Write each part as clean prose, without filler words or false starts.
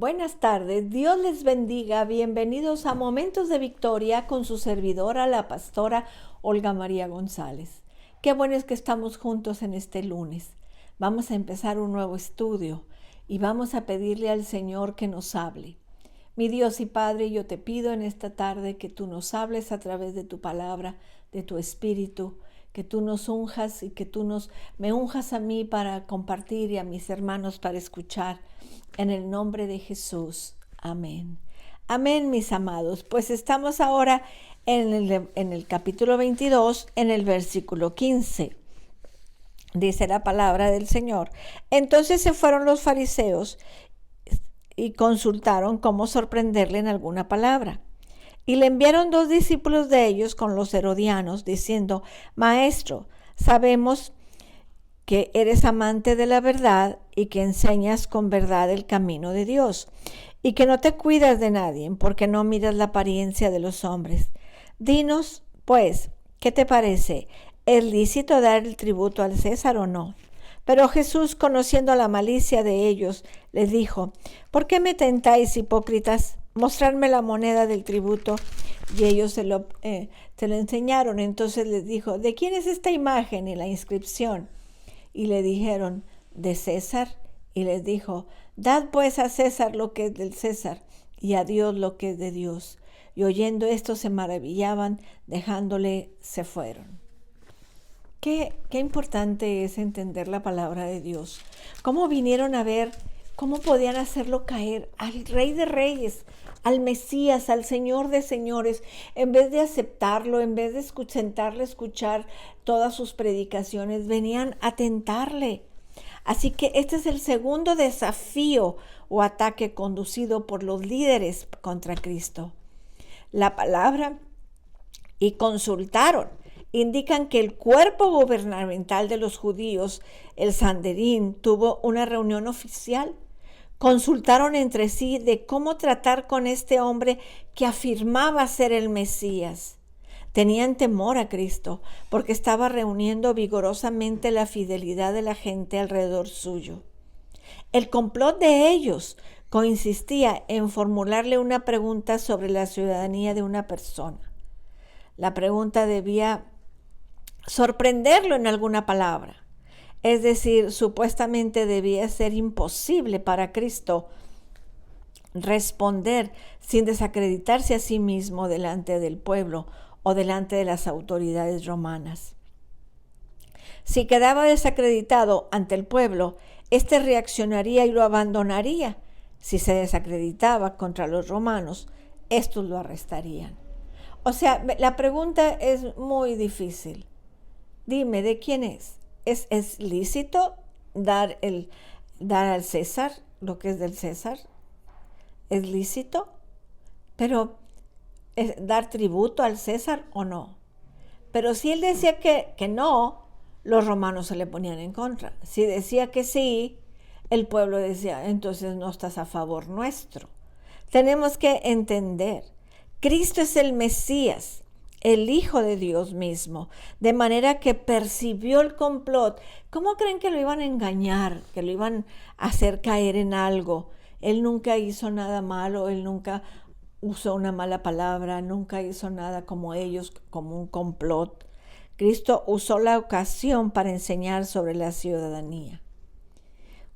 Buenas tardes, Dios les bendiga, bienvenidos a Momentos de Victoria con su servidora, la pastora Olga María González. Qué bueno es que estamos juntos en este lunes. Vamos a empezar un nuevo estudio y vamos a pedirle al Señor que nos hable. Mi Dios y Padre, yo te pido en esta tarde que tú nos hables a través de tu palabra, de tu espíritu, que tú nos unjas y que tú me unjas a mí para compartir y a mis hermanos para escuchar. En el nombre de Jesús. Amén. Amén, mis amados. Pues estamos ahora en el capítulo 22, en el versículo 15. Dice la palabra del Señor. Entonces se fueron los fariseos y consultaron cómo sorprenderle en alguna palabra. Y le enviaron 2 discípulos de ellos con los herodianos, diciendo: Maestro, sabemos que eres amante de la verdad y que enseñas con verdad el camino de Dios, y que no te cuidas de nadie, porque no miras la apariencia de los hombres. Dinos, pues, ¿qué te parece? ¿Es lícito dar el tributo al César o no? Pero Jesús, conociendo la malicia de ellos, les dijo: ¿Por qué me tentáis, hipócritas? Mostrarme la moneda del tributo. Y ellos se lo enseñaron. Entonces les dijo: ¿de quién es esta imagen y la inscripción? Y le dijeron: de César. Y les dijo: dad pues a César lo que es del César, y a Dios lo que es de Dios. Y oyendo esto se maravillaban, dejándole se fueron. Qué importante es entender la palabra de Dios. Cómo vinieron a ver, cómo podían hacerlo caer al Rey de Reyes, al Mesías, al Señor de Señores, en vez de aceptarlo, en vez de sentarle a escuchar todas sus predicaciones, venían a tentarle. Así que este es el segundo desafío o ataque conducido por los líderes contra Cristo. La palabra y consultaron indican que el cuerpo gubernamental de los judíos, el Sanedrín, tuvo una reunión oficial. Consultaron entre sí de cómo tratar con este hombre que afirmaba ser el Mesías. Tenían temor a Cristo porque estaba reuniendo vigorosamente la fidelidad de la gente alrededor suyo. El complot de ellos consistía en formularle una pregunta sobre la ciudadanía de una persona. La pregunta debía sorprenderlo en alguna palabra. Es decir, supuestamente debía ser imposible para Cristo responder sin desacreditarse a sí mismo delante del pueblo o delante de las autoridades romanas. Si quedaba desacreditado ante el pueblo, éste reaccionaría y lo abandonaría. Si se desacreditaba contra los romanos, estos lo arrestarían. O sea, la pregunta es muy difícil. Dime, ¿de quién es? ¿Es lícito dar al César lo que es del César? ¿Es lícito? Pero ¿es dar tributo al César o no? Pero si él decía que no, los romanos se le ponían en contra. Si decía que sí, el pueblo decía: entonces no estás a favor nuestro. Tenemos que entender, Cristo es el Mesías, el Hijo de Dios mismo, de manera que percibió el complot. ¿Cómo creen que lo iban a engañar, que lo iban a hacer caer en algo? Él nunca hizo nada malo, él nunca usó una mala palabra, nunca hizo nada como ellos, como un complot. Cristo usó la ocasión para enseñar sobre la ciudadanía.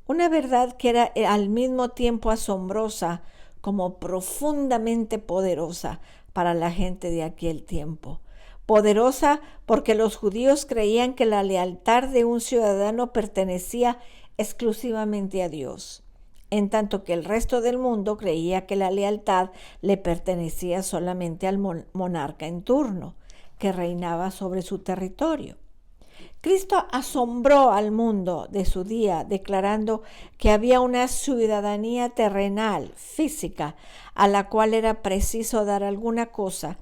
Una verdad que era al mismo tiempo asombrosa como profundamente poderosa para la gente de aquel tiempo. Poderosa porque los judíos creían que la lealtad de un ciudadano pertenecía exclusivamente a Dios, en tanto que el resto del mundo creía que la lealtad le pertenecía solamente al monarca en turno, que reinaba sobre su territorio. Cristo asombró al mundo de su día, declarando que había una ciudadanía terrenal, física, a la cual era preciso dar alguna cosa,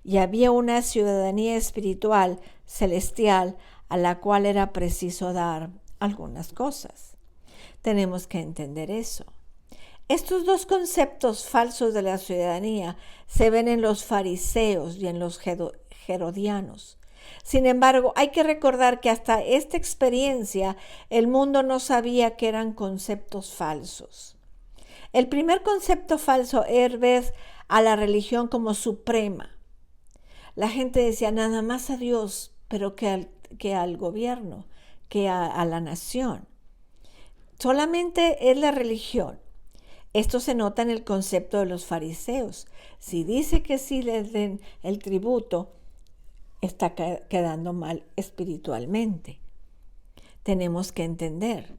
y había una ciudadanía espiritual, celestial, a la cual era preciso dar algunas cosas. Tenemos que entender eso. Estos 2 conceptos falsos de la ciudadanía se ven en los fariseos y en los herodianos. Sin embargo, hay que recordar que hasta esta experiencia el mundo no sabía que eran conceptos falsos. El primer concepto falso es ver a la religión como suprema. La gente decía nada más a Dios, pero que al gobierno, que a la nación. Solamente es la religión. Esto se nota en el concepto de los fariseos. Si dice que sí les den el tributo, está quedando mal espiritualmente. Tenemos que entender.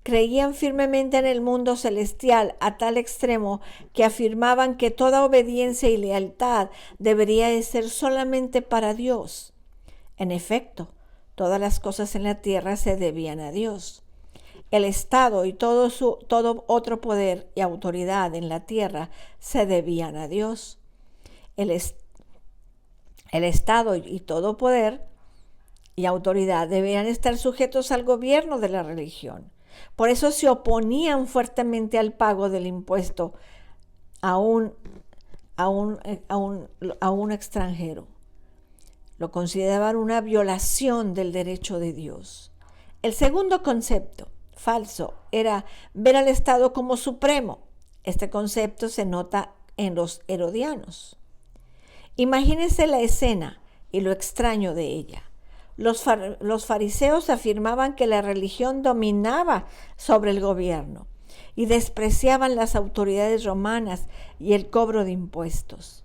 Creían firmemente en el mundo celestial a tal extremo que afirmaban que toda obediencia y lealtad debería de ser solamente para Dios. En efecto, todas las cosas en la tierra se debían a Dios. El Estado y todo otro poder y autoridad en la tierra se debían a Dios. El Estado y todo poder y autoridad debían estar sujetos al gobierno de la religión. Por eso se oponían fuertemente al pago del impuesto a un extranjero. Lo consideraban una violación del derecho de Dios. El segundo concepto falso era ver al Estado como supremo. Este concepto se nota en los herodianos. Imagínense la escena y lo extraño de ella. Los fariseos afirmaban que la religión dominaba sobre el gobierno y despreciaban las autoridades romanas y el cobro de impuestos.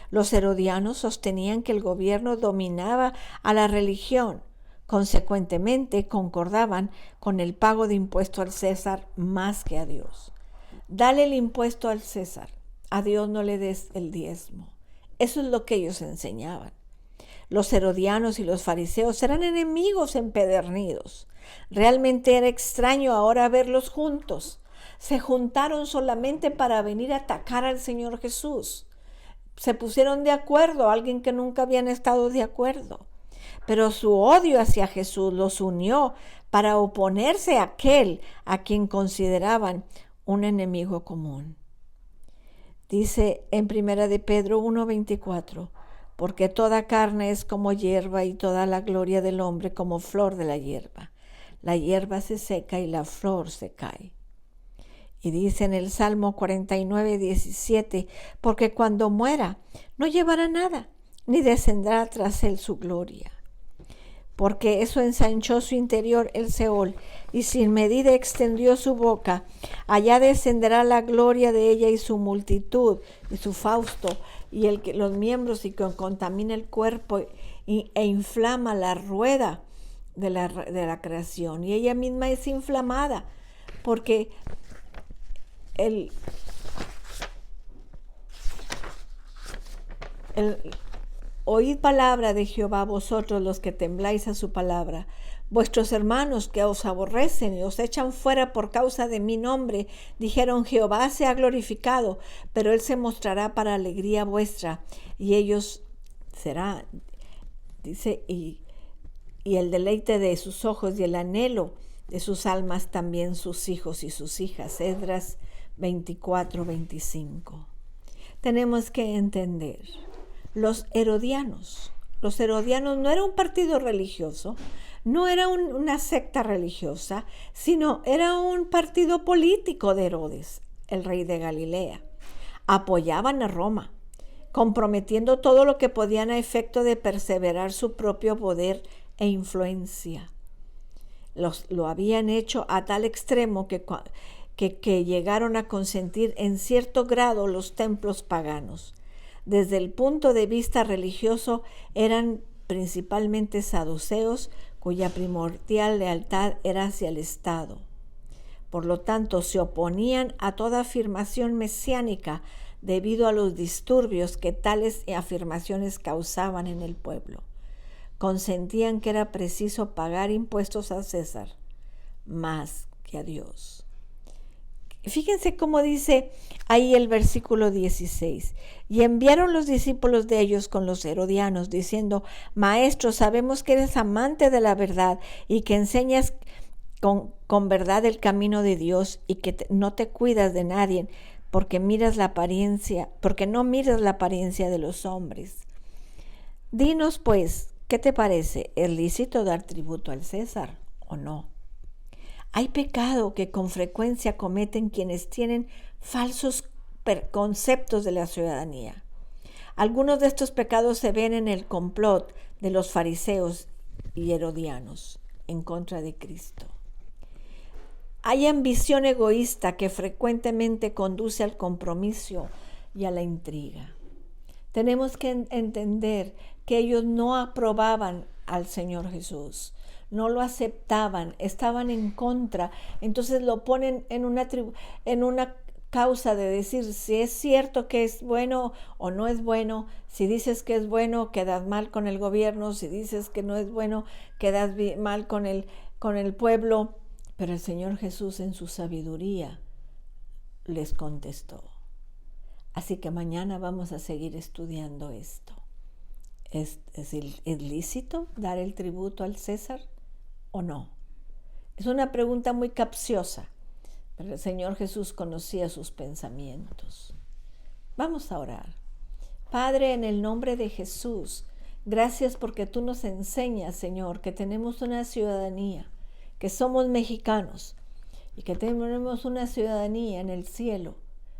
Los herodianos sostenían que el gobierno dominaba a la religión. Consecuentemente, concordaban con el pago de impuesto al César más que a Dios. Dale el impuesto al César, a Dios no le des el diezmo. Eso es lo que ellos enseñaban. Los herodianos y los fariseos eran enemigos empedernidos. Realmente era extraño ahora verlos juntos. Se juntaron solamente para venir a atacar al Señor Jesús. Se pusieron de acuerdo, alguien que nunca habían estado de acuerdo. Pero su odio hacia Jesús los unió para oponerse a aquel a quien consideraban un enemigo común. Dice en 1 de Pedro 1:24, porque toda carne es como hierba y toda la gloria del hombre como flor de la hierba. La hierba se seca y la flor se cae. Y dice en el Salmo 49:17, porque cuando muera no llevará nada, ni descenderá tras él su gloria. Porque eso ensanchó su interior el Seol, y sin medida extendió su boca. Allá descenderá la gloria de ella y su multitud, y su fausto, y los miembros, y que contamina el cuerpo e inflama la rueda de la creación. Y ella misma es inflamada, porque oíd palabra de Jehová vosotros los que tembláis a su palabra. Vuestros hermanos que os aborrecen y os echan fuera por causa de mi nombre, dijeron Jehová sea glorificado, pero él se mostrará para alegría vuestra, y ellos será, dice, y el deleite de sus ojos y el anhelo de sus almas también sus hijos y sus hijas. Esdras 24:25. Tenemos que entender. Los herodianos no era un partido religioso, no era una secta religiosa, sino era un partido político de Herodes, el rey de Galilea. Apoyaban a Roma, comprometiendo todo lo que podían a efecto de perseverar su propio poder e influencia. Lo habían hecho a tal extremo que llegaron a consentir en cierto grado los templos paganos. Desde el punto de vista religioso eran principalmente saduceos, cuya primordial lealtad era hacia el Estado. Por lo tanto, se oponían a toda afirmación mesiánica debido a los disturbios que tales afirmaciones causaban en el pueblo. Consentían que era preciso pagar impuestos a César más que a Dios. Fíjense cómo dice ahí el versículo 16. Y enviaron los discípulos de ellos con los herodianos, diciendo, Maestro, sabemos que eres amante de la verdad y que enseñas con verdad el camino de Dios y que no te cuidas de nadie porque no miras la apariencia de los hombres. Dinos pues, ¿qué te parece? ¿Es lícito dar tributo al César o no? Hay pecado que con frecuencia cometen quienes tienen falsos conceptos de la ciudadanía. Algunos de estos pecados se ven en el complot de los fariseos y herodianos en contra de Cristo. Hay ambición egoísta que frecuentemente conduce al compromiso y a la intriga. Tenemos que entender que ellos no aprobaban al Señor Jesús, no lo aceptaban, estaban en contra. Entonces lo ponen en una causa de decir si es cierto que es bueno o no es bueno. Si dices que es bueno, quedas mal con el gobierno. Si dices que no es bueno, quedas mal con el pueblo. Pero el Señor Jesús en su sabiduría les contestó. Así que mañana vamos a seguir estudiando esto. ¿Es lícito dar el tributo al César o no? Es una pregunta muy capciosa, pero el Señor Jesús conocía sus pensamientos. Vamos a orar. Padre, en el nombre de Jesús, gracias porque tú nos enseñas, Señor, que tenemos una ciudadanía, que somos mexicanos y que tenemos una ciudadanía en el cielo,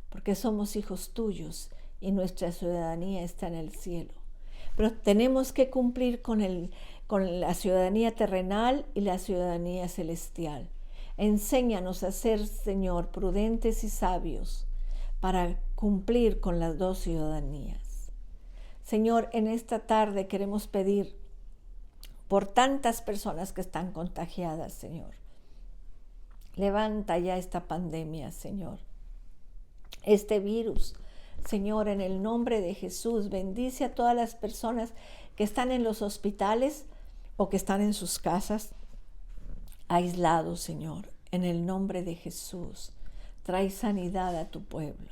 porque somos hijos tuyos y nuestra ciudadanía está en el cielo. Pero tenemos que cumplir con la ciudadanía terrenal y la ciudadanía celestial. Enséñanos a ser, Señor, prudentes y sabios para cumplir con las dos ciudadanías. Señor, en esta tarde queremos pedir por tantas personas que están contagiadas, Señor. Levanta ya esta pandemia, Señor. Este virus, Señor, en el nombre de Jesús, bendice a todas las personas que están en los hospitales o que están en sus casas, aislados, Señor. En el nombre de Jesús, trae sanidad a tu pueblo.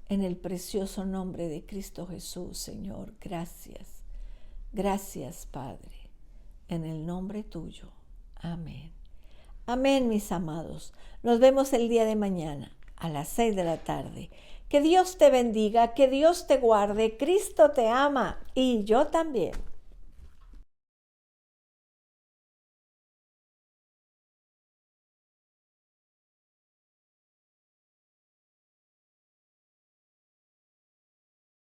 En el precioso nombre de Cristo Jesús, Señor, gracias. Gracias, Padre. En el nombre tuyo. Amén. Amén, mis amados. Nos vemos el día de mañana a las 6 de la tarde. Que Dios te bendiga, que Dios te guarde. Cristo te ama y yo también.